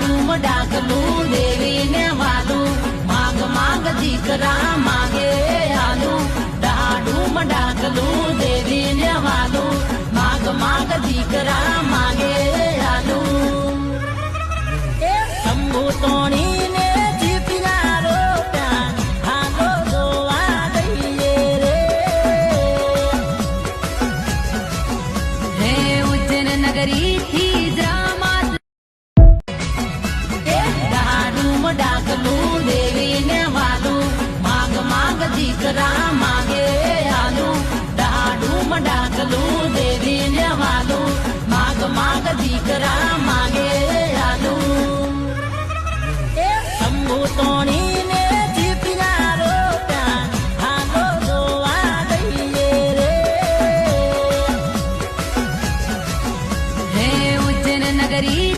ડાડુમ ડાકલું દેવીને વાલું માગ માગ દીકરા માગે આલું ડાડુમ ડાકલું દેવીને વાલું માગ માગ દીકરા માગે આલું શંભુ તોણીને જીત્યા રોપ્યા હાલો જોવા દઈએ રે હે ઉજ્જૈન નગરી થી ડાડુમ ડાકલું દેવીને વાલું માગ માગ દીકરા માગે આલું ડાડુમ ડાકલું દેવીને વાલું માગ માગ દીકરા